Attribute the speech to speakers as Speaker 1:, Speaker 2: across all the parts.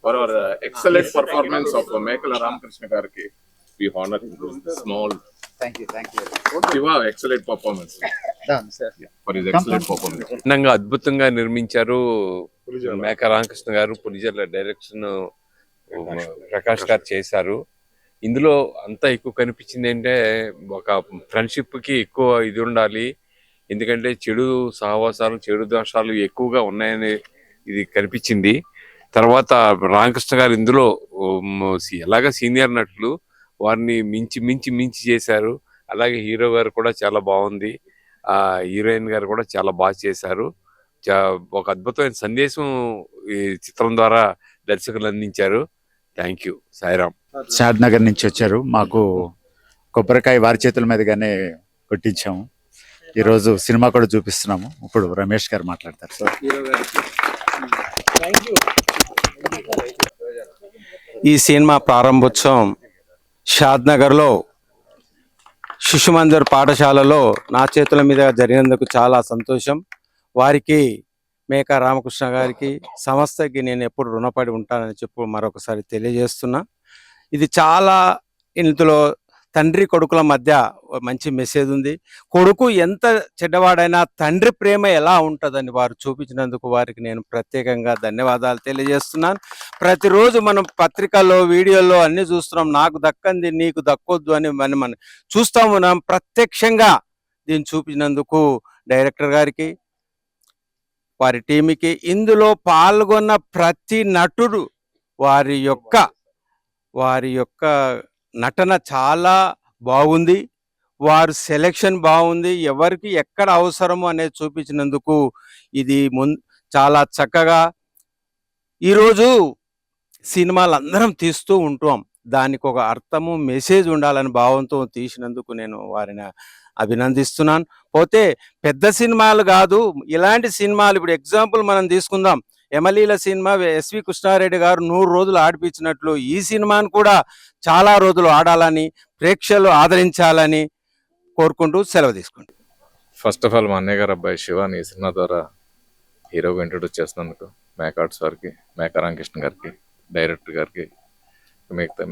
Speaker 1: for our excellent performance of Mekala Ramakrishna Garki. We honor him with this small.
Speaker 2: Thank you.
Speaker 1: Shiva, excellent performance.
Speaker 2: Done, sir.
Speaker 1: For his excellent performance.
Speaker 3: భిన్నంగా అద్భుతంగా నిర్మించారు మేక రామకృష్ణ గారు. పులిజర్ల direction Prakash గారు చేశారు. ఇందులో అంతా ఎక్కువ కనిపించింది అంటే ఒక ఫ్రెండ్షిప్ కి ఎక్కువ ఇది ఉండాలి, ఎందుకంటే చెడు సహవాసాలు చెడు దోషాలు ఎక్కువగా ఉన్నాయని ఇది కనిపించింది. తర్వాత రామకృష్ణ గారు ఇందులో ఎలాగా సీనియర్ నటులు వారిని మించి చేశారు. అలాగే హీరో గారు కూడా చాలా బాగుంది, హీరోయిన్ గారు కూడా చాలా బాగా చేశారు. ఒక అద్భుతమైన సందేశం ఈ చిత్రం ద్వారా దర్శకులు అందించారు. Thank you. Sairam.
Speaker 2: Shadnagar నుంచి వచ్చారు. మాకు కొబ్బరికాయ వారి చేతుల మీదుగానే కొట్టించాము. ఈరోజు సినిమా కూడా చూపిస్తున్నాము. ఇప్పుడు రమేష్ గారు మాట్లాడతారు. సార్,
Speaker 4: ఈ సినిమా ప్రారంభోత్సవం షాద్ నగర్లో శిశు మందిర్ పాఠశాలలో నా చేతుల మీద జరిగినందుకు చాలా సంతోషం. వారికి మేక రామకృష్ణ గారికి సంస్థకి నేను ఎప్పుడు రుణపడి ఉంటానని చెప్పి మరొకసారి తెలియజేస్తున్నా. ఇది చాలా ఇందులో తండ్రి కొడుకుల మధ్య మంచి మెసేజ్ ఉంది. కొడుకు ఎంత చెడ్డవాడైనా తండ్రి ప్రేమ ఎలా ఉంటుందని వారు చూపించినందుకు వారికి నేను ప్రత్యేకంగా ధన్యవాదాలు తెలియజేస్తున్నాను. ప్రతిరోజు మనం పత్రికల్లో వీడియోల్లో అన్ని చూస్తున్నాం, నాకు దక్కంది నీకు దక్కొద్దు అని మనం చూస్తాము. మనం ప్రత్యక్షంగా దీన్ని చూపించినందుకు డైరెక్టర్ గారికి, వారి టీంకి, ఇందులో పాల్గొన్న ప్రతి నటుడు వారి యొక్క నటన చాలా బాగుంది. వారు సెలెక్షన్ బాగుంది. ఎవరికి ఎక్కడ అవసరము అనేది చూపించినందుకు ఇది చాలా చక్కగా. ఈరోజు సినిమాలు అందరం తీస్తూ ఉంటాం, దానికి ఒక అర్థము మెసేజ్ ఉండాలని భావంతో తీసినందుకు నేను వారిని అభినందిస్తున్నాను. పోతే పెద్ద సినిమాలు కాదు, ఇలాంటి సినిమాలు ఇప్పుడు ఎగ్జాంపుల్ మనం తీసుకుందాం. ఎమలీల సినిమా ఎస్వి కృష్ణారెడ్డి గారు 100 రోజులు ఆడిపించినట్లు ఈ సినిమాను కూడా చాలా రోజులు ఆడాలని, ప్రేక్షకులు ఆదరించాలని కోరుకుంటూ సెలవు తీసుకుంటాం.
Speaker 1: ఫస్ట్ ఆఫ్ ఆల్ మా అన్నయ్య గారు అబ్బాయి శివాని ఈ సినిమా ద్వారా హీరోగా ఇంట్రొడ్యూస్ చేసినందుకు మేక ఆర్ట్స్ వారికి, మేక రామకృష్ణ గారికి, డైరెక్టర్ గారికి,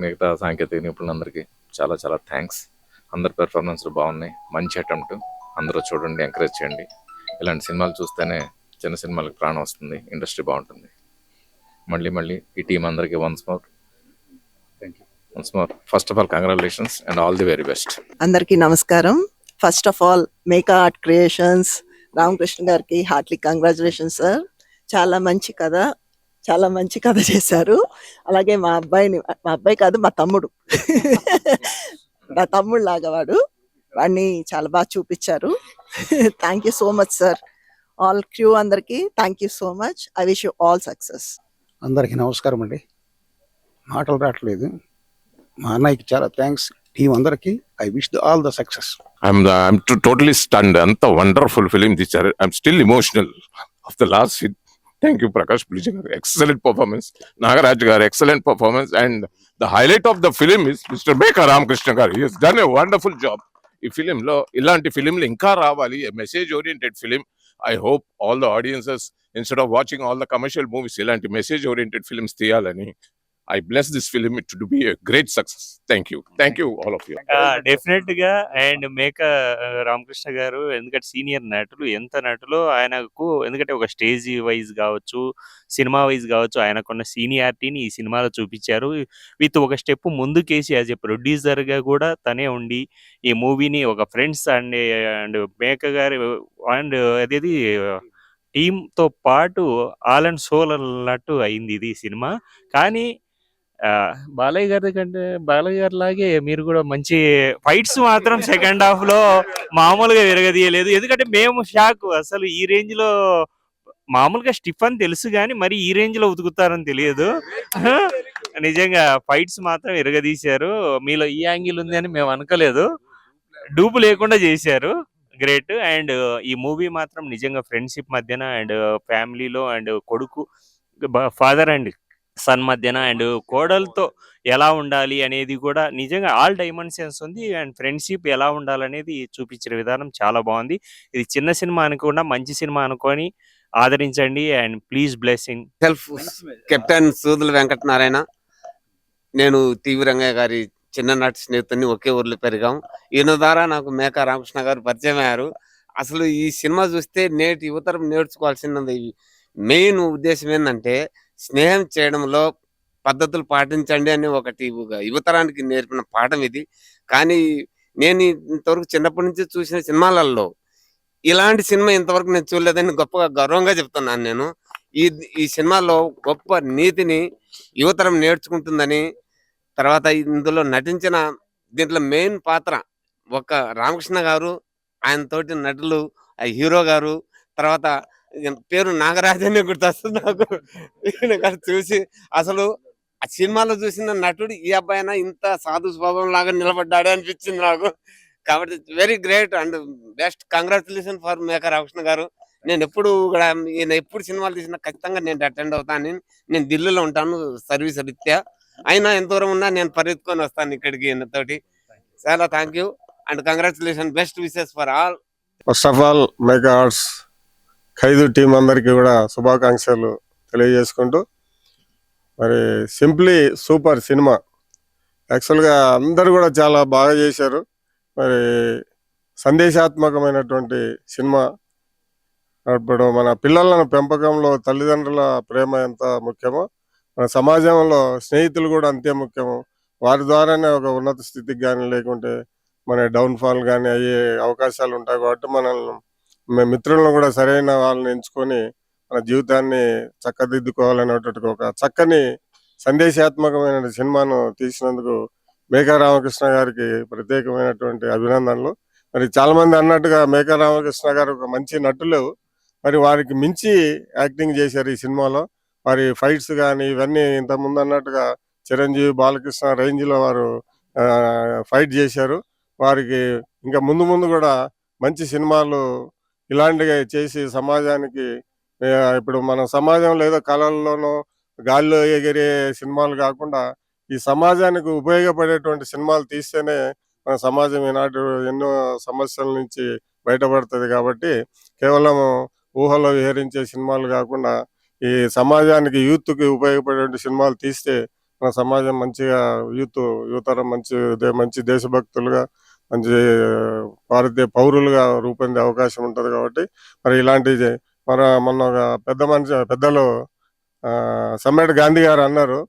Speaker 1: మిగతా సాంకేతిక నిపుణులందరికీ చాలా చాలా థ్యాంక్స్. అందరి పెర్ఫార్మెన్స్లు బాగున్నాయి. మంచి అటెంప్ట్. అందరూ చూడండి, ఎంకరేజ్ చేయండి. ఇలాంటి సినిమాలు చూస్తేనే చిన్న సినిమాలకు ప్రాణం వస్తుంది, ఇండస్ట్రీ బాగుంటుంది. మళ్ళీ ఈ టీం అందరికీ once more first of all congratulations and all the very best.
Speaker 5: అందరికీ నమస్కారం. First of all Meka art creations Ramakrishna గారికి హార్ట్లీ కంగ్రాచులేషన్స్ సార్. చాలా మంచి కథ చేశారు. అలాగే మా అబ్బాయి కాదు, మా తమ్ముడు నా తమ్ముడు లాగా వాడిని చాలా బాగా చూపించారు. Thank you so much sir. All crew అందరికి thank you so much. I wish you all success.
Speaker 6: అందరికీ నమస్కారం అండి. మాటలు రావట్లేదు. మా అన్నయ్యకి చాలా థ్యాంక్స్. టీం అందరికి I wish all the success.
Speaker 1: I'm totally stunned. Anta wonderful film this. I'm still emotional of the last scene. Thank you, Prakash Pulijar. Excellent performance. Nagaraj gar, excellent performance. And the highlight of the film is Mr. Meka Ramakrishna gar. He has done a wonderful job. ఈ ఫిలింలో ఇలాంటి ఫిలింలు ఇంకా రావాలి. Message oriented film. I hope all the audiences, instead of watching all the commercial movies, ilanti message oriented films tiyalani. I bless this film to be a great success. Thank you all of you.
Speaker 7: Definite గా and మేక రామకృష్ణ గారు ఎందుకంటే senior నటులు, ఎంత నటులో ఆయనకు, ఎందుకంటే ఒక stage wise కావచ్చు, సినిమా వైజ్ కావచ్చు, ఆయనకున్న సీనియారిటీని ఈ సినిమాలో చూపించారు. విత్ ఒక స్టెప్ ముందుకేసి యాజ్ ఏ ప్రొడ్యూసర్ గా కూడా తనే ఉండి ఈ మూవీని ఒక ఫ్రెండ్స్ అండ్ మేక గారు అండ్ అదేది టీంతో పాటు ఆల్ అండ్ సోల్ అన్నట్టు అయింది ఇది సినిమా. కానీ బాలయ్య గారి లాగే మీరు కూడా మంచి ఫైట్స్ మాత్రం సెకండ్ హాఫ్ లో మామూలుగా విరగదీయలేదు. ఎందుకంటే మేము షాక్, అసలు ఈ రేంజ్ లో మామూలుగా స్టిఫ్ అని తెలుసు కానీ మరి ఈ రేంజ్ లో ఉతుకుతారని తెలియదు. నిజంగా ఫైట్స్ మాత్రం విరగదీశారు. మీలో ఈ యాంగిల్ ఉంది అని మేము అనుకోలేదు. డూపు లేకుండా చేశారు. గ్రేట్. అండ్ ఈ మూవీ మాత్రం నిజంగా ఫ్రెండ్షిప్ మధ్యన అండ్ ఫ్యామిలీలో అండ్ కొడుకు, ఫాదర్ అండ్ సన్ మధ్యన అండ్ కోడలతో ఎలా ఉండాలి అనేది కూడా నిజంగా ఆల్ డైమెన్షన్స్ ఉంది. అండ్ ఫ్రెండ్షిప్ ఎలా ఉండాలనేది చూపించిన విధానం చాలా బాగుంది. ఇది చిన్న సినిమా అనుకుండా మంచి సినిమా అనుకొని ఆదరించండి and please blessing.
Speaker 8: Self captain Sudula Venkatanarayana. నేను టీవీ రంగయ్య గారి చిన్ననాటి స్నేహితుడిని, ఒకే ఊర్లో పెరిగాం. ఈయన ద్వారా నాకు మేకా రామకృష్ణ గారు పరిచయం అయ్యారు. అసలు ఈ సినిమా చూస్తే నేటి యువతరం నేర్చుకోవాల్సినది మెయిన్ ఉద్దేశం ఏంటంటే, స్నేహం చేయడంలో పద్ధతులు పాటించండి అని ఒకటి యువతరానికి నేర్పిన పాఠం ఇది. కానీ నేను ఇంతవరకు చిన్నప్పటి నుంచి చూసిన సినిమాలలో ఇలాంటి సినిమా ఇంతవరకు నేను చూడలేదని గొప్పగా గర్వంగా చెప్తున్నాను నేను. ఈ ఈ సినిమాలో గొప్ప నీతిని యువతరం నేర్చుకుంటుందని, తర్వాత ఇందులో నటించిన దీంట్లో మెయిన్ పాత్ర ఒక రామకృష్ణ గారు, ఆయన తోటి నటులు, ఆ హీరో గారు, తర్వాత ఈయన పేరు నాగరాజనే గుర్తొస్తుంది నాకు. ఈయన గారు చూసి అసలు ఆ సినిమాలో చూసిన నటుడు ఈ అబ్బాయినా ఇంత సాధు స్వభావం లాగా నిలబడ్డాడే అనిపించింది నాకు. కాబట్టి very great and best congratulation for Meka Ramakrishna గారు. నేను ఎప్పుడు కూడా ఈయన ఎప్పుడు సినిమాలు తీసినా ఖచ్చితంగా నేను అటెండ్ అవుతాను. నేను ఢిల్లీలో ఉంటాను సర్వీస్ రీత్యా. అయినా ఎంత దూరం ఉన్నా నేను పరిగెత్తుకొని వస్తాను ఇక్కడికి ఈయనతోటి. చాలా thank you and congratulation, best wishes for all.
Speaker 9: First of all mega arts ఖైదు టీం అందరికీ కూడా శుభాకాంక్షలు తెలియజేసుకుంటూ, మరి సింప్లీ సూపర్ సినిమా. యాక్చువల్గా అందరు కూడా చాలా బాగా చేశారు. మరి సందేశాత్మకమైనటువంటి సినిమా. ఇప్పుడు మన పిల్లల పెంపకంలో తల్లిదండ్రుల ప్రేమ ఎంత ముఖ్యమో, మన సమాజంలో స్నేహితులు కూడా అంతే ముఖ్యము. వారి ద్వారానే ఒక ఉన్నత స్థితికి కానీ, లేకుంటే మన డౌన్ఫాల్ కానీ అయ్యే అవకాశాలు ఉంటాయి. కాబట్టి మన మిత్రులను కూడా సరైన వాళ్ళని ఎంచుకొని మన జీవితాన్ని చక్కదిద్దుకోవాలనేటువంటి ఒక చక్కని సందేశాత్మకమైన సినిమాను తీసినందుకు మేకా రామకృష్ణ గారికి ప్రత్యేకమైనటువంటి అభినందనలు. మరి చాలా మంది అన్నట్టుగా మేకా రామకృష్ణ గారు ఒక మంచి నటులు, మరి వారికి మించి యాక్టింగ్ చేశారు ఈ సినిమాలో. వారి ఫైట్స్ కానీ ఇవన్నీ ఇంతకుముందు అన్నట్టుగా చిరంజీవి, బాలకృష్ణ రేంజ్లో వారు ఫైట్ చేశారు. వారికి ఇంకా ముందు ముందు కూడా మంచి సినిమాలు ఇలాంటివి చేసి సమాజానికి, ఇప్పుడు మన సమాజంలో ఏదో కళల్లోనో గాల్లో ఎగిరే సినిమాలు కాకుండా ఈ సమాజానికి ఉపయోగపడేటువంటి సినిమాలు తీస్తేనే మన సమాజం ఈనాటి ఎన్నో సమస్యల నుంచి బయటపడుతుంది. కాబట్టి కేవలం ఊహలో విహరించే సినిమాలు కాకుండా ఈ సమాజానికి యూత్కి ఉపయోగపడే సినిమాలు తీస్తే మన సమాజం మంచిగా యువతరం మంచి దేశభక్తులుగా, మంచి భారతీయ పౌరులుగా రూపొందే అవకాశం ఉంటుంది. కాబట్టి మరి ఇలాంటిది మొన్న ఒక పెద్దలు సమ్మేట్ గాంధీ గారు అన్నారు,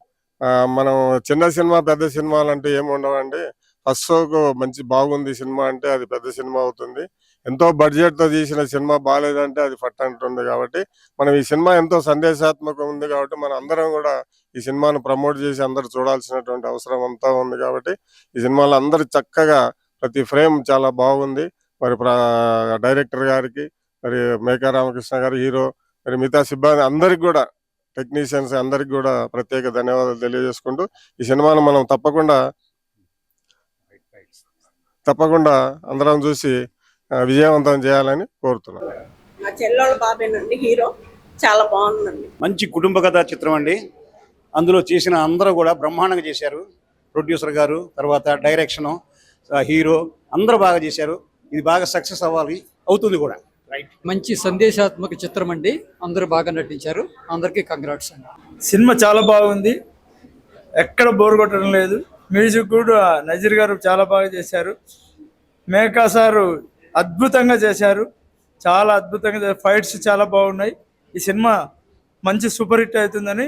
Speaker 9: మనం చిన్న సినిమా పెద్ద సినిమాలు అంటే ఏమి ఉండవండి, ఫస్ట్ షోకు మంచి బాగుంది సినిమా అంటే అది పెద్ద సినిమా అవుతుంది, ఎంతో బడ్జెట్తో తీసిన సినిమా బాగాలేదంటే అది ఫట్ అంటుంది. కాబట్టి మనం ఈ సినిమా ఎంతో సందేశాత్మకం ఉంది కాబట్టి మనం అందరం కూడా ఈ సినిమాను ప్రమోట్ చేసి అందరు చూడాల్సినటువంటి అవసరం అంతా ఉంది. కాబట్టి ఈ సినిమాలో అందరు చక్కగా ప్రతి ఫ్రేమ్ చాలా బాగుంది. మరి డైరెక్టర్ గారికి, మరి మేకా రామకృష్ణ గారు, హీరో, మరి మిగతా సిబ్బంది అందరికి కూడా, టెక్నీషియన్స్ అందరికి కూడా ప్రత్యేక ధన్యవాదాలు తెలియజేసుకుంటూ ఈ సినిమాను మనం తప్పకుండా అందరం చూసి విజయవంతం చేయాలని కోరుతున్నాం.
Speaker 10: మా చెల్లెళ్ళ బాబేనండి హీరో, చాలా బాగుందండి.
Speaker 6: మంచి కుటుంబ కథా చిత్రం అండి. అందులో చేసిన అందరూ కూడా బ్రహ్మాండంగా చేశారు. ప్రొడ్యూసర్ గారు, తర్వాత డైరెక్షను, హీరో అందరూ బాగా చేశారు. ఇది బాగా సక్సెస్ అవుతుంది కూడా.
Speaker 11: మంచి సందేశాత్మక చిత్రం అండి. అందరూ బాగా నటించారు. అందరికీ కంగ్రాట్స్ అండి.
Speaker 12: సినిమా చాలా బాగుంది, ఎక్కడ బోర్ కొట్టడం లేదు. మ్యూజిక్ కూడా నజీర్ గారు చాలా బాగా చేశారు. మేకా సారు అద్భుతంగా చేశారు, చాలా అద్భుతంగా. ఫైట్స్ చాలా బాగున్నాయి. ఈ సినిమా మంచి సూపర్ హిట్ అవుతుందని,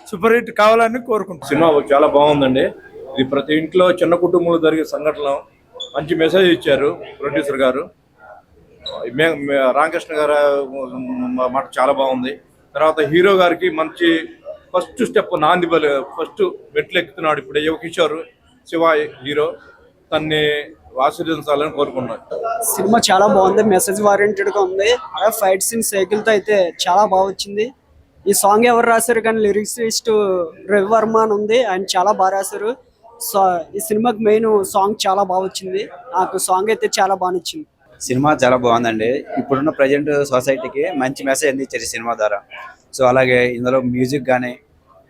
Speaker 12: సూపర్ హిట్ కావాలని కోరుకుంటున్నాను.
Speaker 13: సినిమా చాలా బాగుందండి. ఇది ప్రతి ఇంట్లో చిన్న కుటుంబంలో జరిగే సంఘటన, మంచి మెసేజ్ ఇచ్చారు ప్రొడ్యూసర్ గారు. రామకృష్ణ గారు మాట చాలా బాగుంది. తర్వాత హీరో గారికి మంచి ఫస్ట్ స్టెప్, నాంది ఫస్ట్ మెట్లు ఎక్కుతున్నాడు ఇప్పుడు యువకిషోర్ శివ హీరో. తన్ని ఆశీర్వదించాలని కోరుకున్నాను.
Speaker 11: సినిమా చాలా బాగుంది, మెసేజ్ ఓరియంటెడ్ గా ఉంది. ఫైట్ సీన్ సైకిల్ తో అయితే చాలా బాగా వచ్చింది. ఈ సాంగ్ ఎవరు రాశారు కానీ లిరిక్సిస్ట్ రవి వర్మ అని ఉంది, ఆయన చాలా బాగా రాశారు. ఈ సినిమాకి మెయిన్ సాంగ్ చాలా బాగా వచ్చింది. నాకు సాంగ్ అయితే చాలా బాగా నచ్చింది.
Speaker 14: సినిమా చాలా బాగుందండి. ఇప్పుడున్న ప్రజెంట్ సొసైటీకి మంచి మెసేజ్ అందించారు ఈ సినిమా ద్వారా. సో అలాగే ఇందులో మ్యూజిక్ కానీ,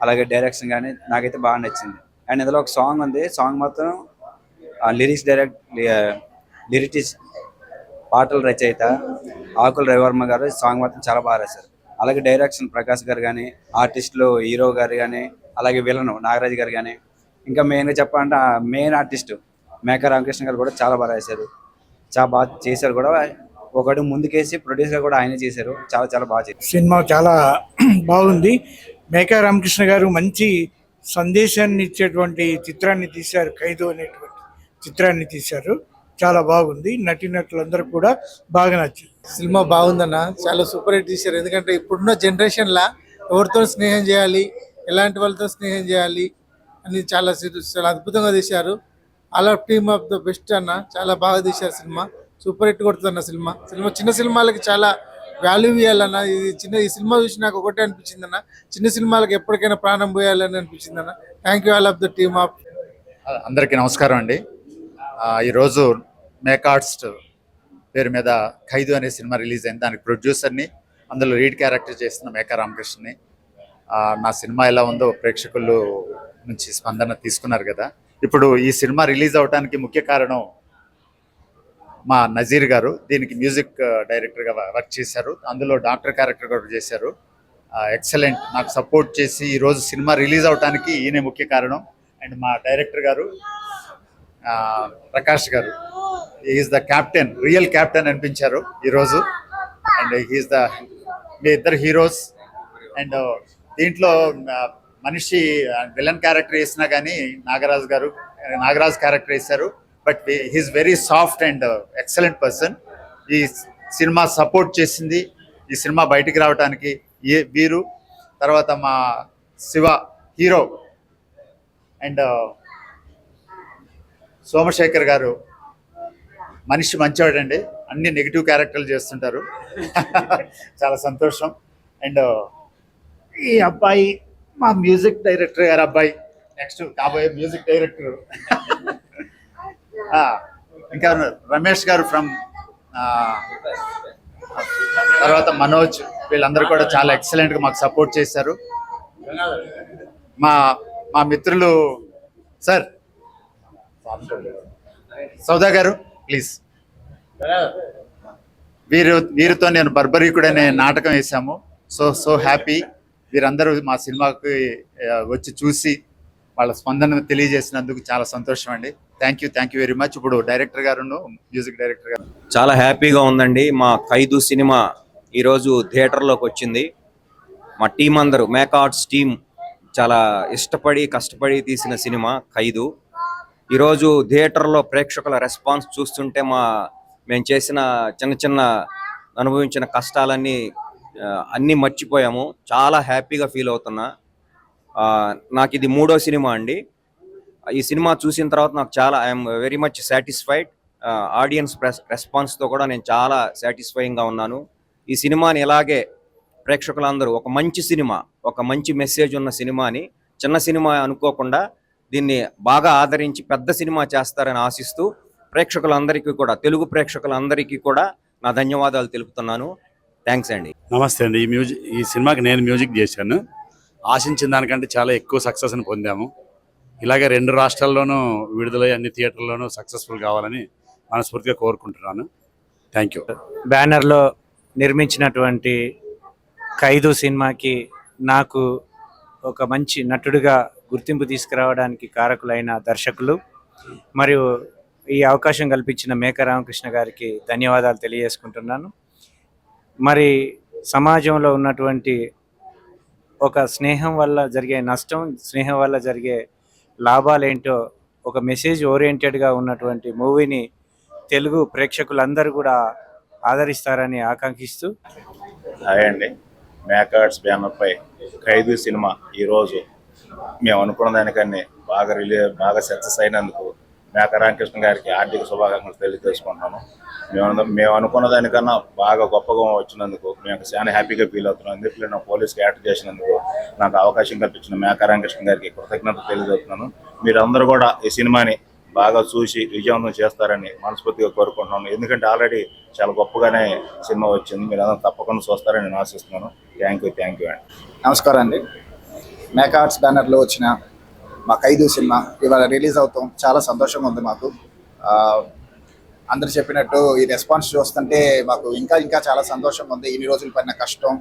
Speaker 14: అలాగే డైరెక్షన్ కానీ నాకైతే బాగా నచ్చింది. అండ్ ఇందులో ఒక సాంగ్ ఉంది, సాంగ్ మొత్తం లిరిక్స్ పాటల రచయిత ఆకుల రవివర్మ గారు సాంగ్ మొత్తం చాలా బాగా రాశారు. అలాగే డైరెక్షన్ ప్రకాష్ గారు కానీ, ఆర్టిస్టులు హీరో గారు కానీ, అలాగే విలన్ నాగరాజ్ గారు కానీ, ఇంకా మెయిన్గా చెప్పాలంటే మెయిన్ ఆర్టిస్ట్ మేకా రామకృష్ణ గారు కూడా చాలా బాగా రాశారు, చాలా బాగా చేశారు కూడా. ఒకటి ముందుకేసి ప్రొడ్యూసర్ కూడా ఆయనే చేశారు, చాలా చాలా బాగా చేశారు.
Speaker 12: సినిమా చాలా బాగుంది. మేకా రామకృష్ణ గారు మంచి సందేశాన్ని ఇచ్చేటువంటి చిత్రాన్ని తీశారు. ఖైదు అనేటువంటి చిత్రాన్ని తీశారు, చాలా బాగుంది. నటీనటులందరూ కూడా బాగా నచ్చింది.
Speaker 15: సినిమా బాగుందన్న, చాలా సూపర్ హిట్ తీశారు. ఎందుకంటే ఇప్పుడున్న జనరేషన్లో ఎవరితో స్నేహం చేయాలి, ఎలాంటి వాళ్ళతో స్నేహం చేయాలి అని చాలా చాలా అద్భుతంగా తీశారు. All of team of the best అన్న, చాలా బాగా తీశారు. సినిమా సూపర్ హిట్ కొడుతుందన్న. సినిమా చిన్న సినిమాలకి చాలా వాల్యూ ఇవ్వాలన్న. ఈ సినిమా చూసి నాకు ఒకటే అనిపించింది అన్న, చిన్న సినిమాలకు ఎప్పటికైనా ప్రాణం పోయాలని అనిపించింది అన్న. Thank you all of the team of.
Speaker 2: అందరికీ నమస్కారం అండి. ఈరోజు మేకా ఆర్ట్స్ పేరు మీద ఖైదు అనే సినిమా రిలీజ్ అయింది. దానికి ప్రొడ్యూసర్ని, అందులో లీడ్ క్యారెక్టర్ చేస్తున్న మేకా రామకృష్ణని. నా సినిమా ఎలా ఉందో ప్రేక్షకులు నుంచి స్పందన తీసుకున్నారు కదా. ఇప్పుడు ఈ సినిమా రిలీజ్ అవడానికి ముఖ్య కారణం మా నజీర్ గారు. దీనికి మ్యూజిక్ డైరెక్టర్గా వర్క్ చేశారు, అందులో డాక్టర్ క్యారెక్టర్ కూడా చేశారు. ఎక్సలెంట్. నాకు సపోర్ట్ చేసి ఈరోజు సినిమా రిలీజ్ అవడానికి ఈయన ముఖ్య కారణం. అండ్ మా డైరెక్టర్ గారు ప్రకాష్ గారు, is the captain, real captain అనిపించారు ఈరోజు. అండ్ హీఈస్ ద, మీ ఇద్దరు హీరోస్. అండ్ దీంట్లో మనిషి విలన్ క్యారెక్టర్ వేసినా కానీ నాగరాజ్ క్యారెక్టర్ వేశారు. But he's very soft and excellent person. ఈ సినిమా సపోర్ట్ చేసింది, ఈ సినిమా బయటికి రావడానికి వీరు, తర్వాత మా శివ హీరో, అండ్ సోమశేఖర్ గారు. మనిషి మంచివాడండి, అన్ని నెగిటివ్ క్యారెక్టర్లు చేస్తుంటారు. చాలా సంతోషం. అండ్ ఈ అబ్బాయి మా మ్యూజిక్ డైరెక్టర్ గారు అబ్బాయి, నెక్స్ట్ కాబోయే మ్యూజిక్ డైరెక్టర్. ఇంకా రమేష్ గారు ఫ్రమ్, తర్వాత మనోజ్, వీళ్ళందరూ కూడా చాలా ఎక్సలెంట్గా మాకు సపోర్ట్ చేశారు. మా మిత్రులు సార్ సౌదా గారు ప్లీజ్. వీరితో నేను బర్బరీకుడు అనే నాటకం వేసాము. So happy. వీరందరూ మా సినిమాకి వచ్చి చూసి వాళ్ళ స్పందన తెలియజేసినందుకు చాలా సంతోషం అండి. Thank you very much. ఇప్పుడు డైరెక్టర్ గారును మ్యూజిక్ డైరెక్టర్ గారు
Speaker 14: చాలా హ్యాపీగా ఉందండి. మా ఖైదు సినిమా ఈరోజు థియేటర్లోకి వచ్చింది. మా టీం అందరూ, మేకా ఆర్ట్స్ టీం చాలా ఇష్టపడి కష్టపడి తీసిన సినిమా ఖైదు. ఈరోజు థియేటర్లో ప్రేక్షకుల రెస్పాన్స్ చూస్తుంటే మేము చేసిన చిన్న అనుభవించిన కష్టాలన్నీ అన్నీ మర్చిపోయాము. చాలా హ్యాపీగా ఫీల్ అవుతున్నా. నాకు ఇది 3వ సినిమా అండి. ఈ సినిమా చూసిన తర్వాత నాకు చాలా I'm very much satisfied. Audience రెస్పాన్స్తో కూడా నేను చాలా సాటిస్ఫైయింగ్గా ఉన్నాను. ఈ సినిమాని ఇలాగే ప్రేక్షకులందరూ ఒక మంచి సినిమా, ఒక మంచి మెసేజ్ ఉన్న సినిమాని, చిన్న సినిమా అనుకోకుండా దీన్ని బాగా ఆదరించి పెద్ద సినిమా చేస్తారని ఆశిస్తూ ప్రేక్షకులందరికీ కూడా, తెలుగు ప్రేక్షకులందరికీ కూడా నా ధన్యవాదాలు తెలుపుతున్నాను. థ్యాంక్స్ అండి.
Speaker 16: నమస్తే అండి. ఈ సినిమాకి నేను మ్యూజిక్ చేశాను. ఆశించిన దానికంటే చాలా ఎక్కువ సక్సెస్ని పొందాము. ఇలాగే 2 రాష్ట్రాల్లోనూ విడుదలై అన్ని థియేటర్లోనూ సక్సెస్ఫుల్ కావాలని మనస్ఫూర్తిగా కోరుకుంటున్నాను. Thank you.
Speaker 4: బ్యానర్లో నిర్మించినటువంటి ఖైదు సినిమాకి నాకు ఒక మంచి నటుడిగా గుర్తింపు తీసుకురావడానికి కారకులైన దర్శకులు మరియు ఈ అవకాశం కల్పించిన మేకా రామకృష్ణ గారికి ధన్యవాదాలు తెలియజేసుకుంటున్నాను. మరి సమాజంలో ఉన్నటువంటి ఒక స్నేహం వల్ల జరిగే నష్టం, స్నేహం వల్ల జరిగే లాభాలేంటో ఒక మెసేజ్ ఓరియంటెడ్గా ఉన్నటువంటి మూవీని తెలుగు ప్రేక్షకులందరూ కూడా ఆదరిస్తారని ఆకాంక్షిస్తూ.
Speaker 17: హాయ్ అండి. మేకా ఆర్ట్స్ బ్యానర్పై ఖైదు సినిమా ఈరోజు మేము అనుకున్న దానికన్నా బాగా సక్సెస్ అయినందుకు మేకా రామకృష్ణ గారికి ఆర్థిక శుభాకాంక్షలు తెలియజేసుకుంటున్నాను. మేము అనుకున్న దానికన్నా బాగా గొప్పగా వచ్చినందుకు మేము చాలా హ్యాపీగా ఫీల్ అవుతున్నాం. ఎందుకంటే నా పోలీస్కి యాక్ట్ చేసినందుకు నాకు అవకాశం కల్పించిన మేకా రామకృష్ణ గారికి కృతజ్ఞతలు తెలియజేస్తున్నాను. మీరందరూ కూడా ఈ సినిమాని బాగా చూసి విజయవంతం చేస్తారని మనస్ఫూర్తిగా కోరుకుంటున్నాను. ఎందుకంటే ఆల్రెడీ చాలా గొప్పగానే సినిమా వచ్చింది. మీరు అందరూ తప్పకుండా చూస్తారని నేను ఆశిస్తున్నాను. థ్యాంక్ యూ అండి.
Speaker 18: నమస్కారం అండి. మేకా ఆర్ట్స్ బ్యానర్లో వచ్చిన మా ఖైదు సినిమా ఇవాళ రిలీజ్ అవుతాం. చాలా సంతోషంగా ఉంది మాకు. అందరు చెప్పినట్టు ఈ రెస్పాన్స్ చూస్తుంటే మాకు ఇంకా చాలా సంతోషంగా ఉంది. ఇన్ని రోజులు పడిన కష్టం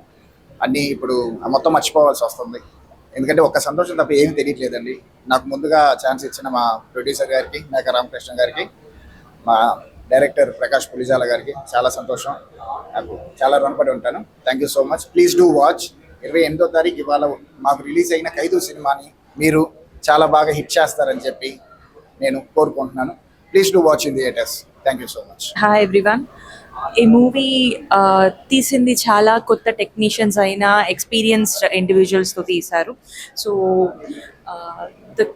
Speaker 18: అన్నీ ఇప్పుడు మొత్తం మర్చిపోవాల్సి వస్తుంది. ఎందుకంటే ఒక్క సంతోషం తప్ప ఏమీ తెలియట్లేదండి. నాకు ముందుగా ఛాన్స్ ఇచ్చిన మా ప్రొడ్యూసర్ గారికి, మేక రామకృష్ణ గారికి, మా డైరెక్టర్ ప్రకాష్ పులిజాల గారికి చాలా సంతోషం. నాకు చాలా రుణపడి ఉంటాను. Thank you so much. Please do watch. 28వ తారీఖు ఇవాళ మాకు రిలీజ్ అయిన ఖైదు సినిమాని మీరు చాలా బాగా హిట్ చేస్తారని చెప్పి నేను కోరుకుంటున్నాను. Please do watch in theatres. Thank you so much.
Speaker 10: Hi everyone. ఈ మూవీ తీసింది చాలా కొత్త టెక్నీషియన్స్ అయినా ఎక్స్పీరియన్స్డ్ ఇండివిజువల్స్తో తీశారు. So the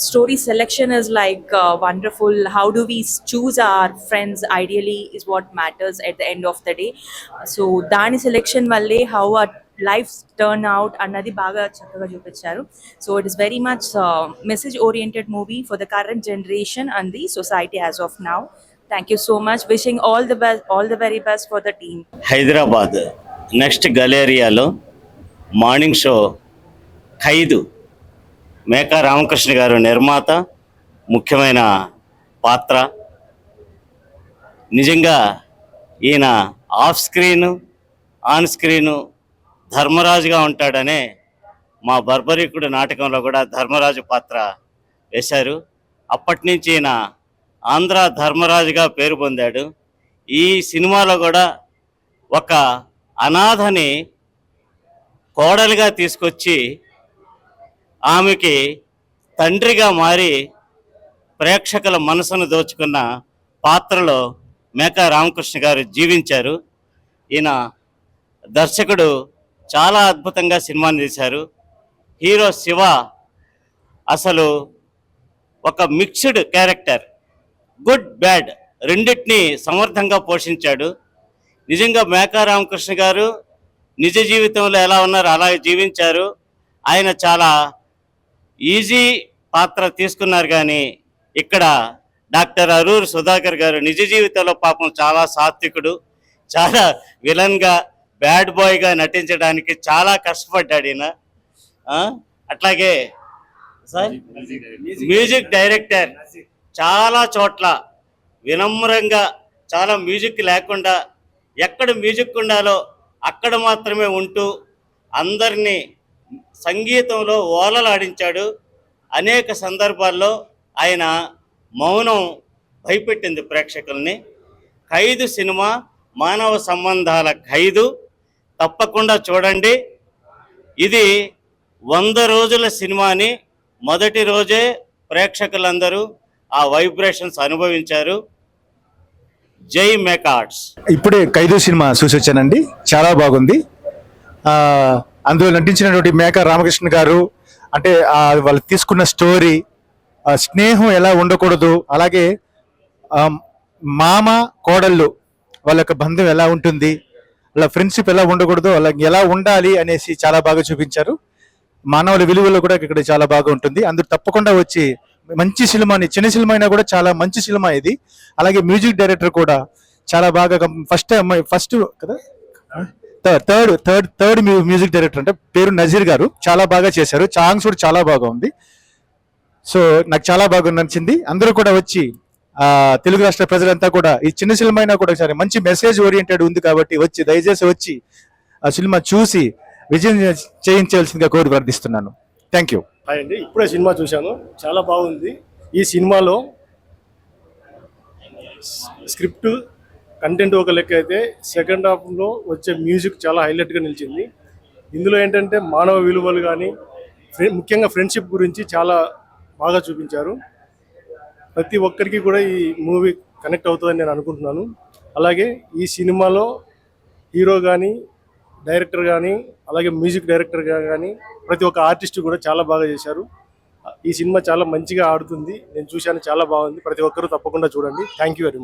Speaker 10: story selection is like wonderful. How do we choose our friends ideally is what matters at the end of the day. So dani selection valle how our lives turn out annadi baga chakkaga chupicharu. So it is very much message oriented movie for the current generation and the society as of now. Thank you so much. Wishing all the best, all the very best for the team.
Speaker 19: Hyderabad next గలేరియాలో morning show ఖైదు, మేకా రామకృష్ణ గారు నిర్మాత, ముఖ్యమైన పాత్ర. నిజంగా ఈయన off screen on screen ధర్మరాజుగా ఉంటాడనే మా బర్బరీకుడు నాటకంలో కూడా ధర్మరాజు పాత్ర వేశారు. అప్పటి నుంచి ఈయన ఆంధ్ర ధర్మరాజుగా పేరు పొందాడు. ఈ సినిమాలో కూడా ఒక అనాథని కోడలుగా తీసుకొచ్చి ఆమెకి తండ్రిగా మారి ప్రేక్షకుల మనసును దోచుకున్న పాత్రలో మేకా రామకృష్ణ గారు జీవించారు. ఈయన దర్శకుడు చాలా అద్భుతంగా సినిమాని తీశారు. హీరో శివ అసలు ఒక మిక్స్డ్ క్యారెక్టర్, గుడ్ బ్యాడ్ రెండింటినీ సమర్థంగా పోషించాడు. నిజంగా మేకా రామకృష్ణ గారు నిజ జీవితంలో ఎలా ఉన్నారో అలాగే జీవించారు. ఆయన చాలా ఈజీ పాత్ర తీసుకున్నారు. కానీ ఇక్కడ డాక్టర్ అరూర్ సుధాకర్ గారు నిజ జీవితంలో పాపం చాలా సాత్వికుడు, చాలా విలన్గా బ్యాడ్ బాయ్గా నటించడానికి చాలా కష్టపడ్డాడు ఈయన. అట్లాగే సార్ మ్యూజిక్ డైరెక్టర్ చాలా చోట్ల వినమ్రంగా, చాలా మ్యూజిక్ లేకుండా ఎక్కడ మ్యూజిక్ ఉండాలో అక్కడ మాత్రమే ఉంటూ అందరినీ సంగీతంలో ఓలలాడించాడు. అనేక సందర్భాల్లో ఆయన మౌనం భయపెట్టింది ప్రేక్షకుల్ని. ఖైదు సినిమా మానవ సంబంధాల ఖైదు, తప్పకుండా చూడండి. ఇది 100 రోజుల సినిమాని మొదటి రోజే ప్రేక్షకులందరూ ఆ వైబ్రేషన్స్ అనుభవించారు. జై మేకా ఆర్ట్స్.
Speaker 20: ఇప్పుడే ఖైదు సినిమా చూసి వచ్చానండి, చాలా బాగుంది. అందులో నటించినటువంటి మేకా రామకృష్ణ గారు అంటే వాళ్ళు తీసుకున్న స్టోరీ, స్నేహం ఎలా ఉండకూడదు, అలాగే మామ కోడళ్ళు వాళ్ళ యొక్క బంధం ఎలా ఉంటుంది, వాళ్ళ ఫ్రెండ్షిప్ ఎలా ఉండకూడదు, వాళ్ళకి ఎలా ఉండాలి అనేసి చాలా బాగా చూపించారు. మానవుల విలువలు కూడా ఇక్కడ చాలా బాగా ఉంటుంది. అందరూ తప్పకుండా వచ్చి మంచి సినిమాని, చిన్న సినిమా అయినా కూడా చాలా మంచి సినిమా ఇది. అలాగే మ్యూజిక్ డైరెక్టర్ కూడా చాలా బాగా ఫస్ట్ కదా థర్డ్ మ్యూజిక్ డైరెక్టర్ అంటే పేరు నజీర్ గారు, చాలా బాగా చేశారు. సాంగ్స్ కూడా చాలా బాగా ఉంది. సో నాకు చాలా బాగా నచ్చింది. అందరూ కూడా వచ్చి తెలుగు రాష్ట్ర ప్రజలంతా కూడా ఈ చిన్న సినిమా అయినా కూడా సరే మంచి మెసేజ్ ఓరియంటెడ్ ఉంది కాబట్టి వచ్చి దయచేసి వచ్చి ఆ సినిమా చూసి విజయం చేయించవలసిందిగా కోరి ప్రార్థిస్తున్నాను. Thank you.
Speaker 21: హాయ్ అండి, ఇప్పుడే సినిమా చూశాను, చాలా బాగుంది. ఈ సినిమాలో స్క్రిప్ట్ కంటెంట్ ఒక లెక్క అయితే సెకండ్ హాఫ్లో వచ్చే మ్యూజిక్ చాలా హైలైట్గా నిలిచింది. ఇందులో ఏంటంటే మానవ విలువలు కానీ ముఖ్యంగా ఫ్రెండ్షిప్ గురించి చాలా బాగా చూపించారు. ప్రతి ఒక్కరికి కూడా ఈ మూవీ కనెక్ట్ అవుతుందని నేను అనుకుంటున్నాను. అలాగే ఈ సినిమాలో హీరో కానీ, డైరెక్టర్ కానీ, అలాగే మ్యూజిక్ డైరెక్టర్ కానీ ప్రతి ఒక్క ఆర్టిస్ట్ కూడా చాలా బాగా చేశారు. ఈ సినిమా చాలా మంచిగా ఆడుతుంది. నేను చూశాను, చాలా బాగుంది. ప్రతి ఒక్కరూ తప్పకుండా చూడండి. Thank you very much.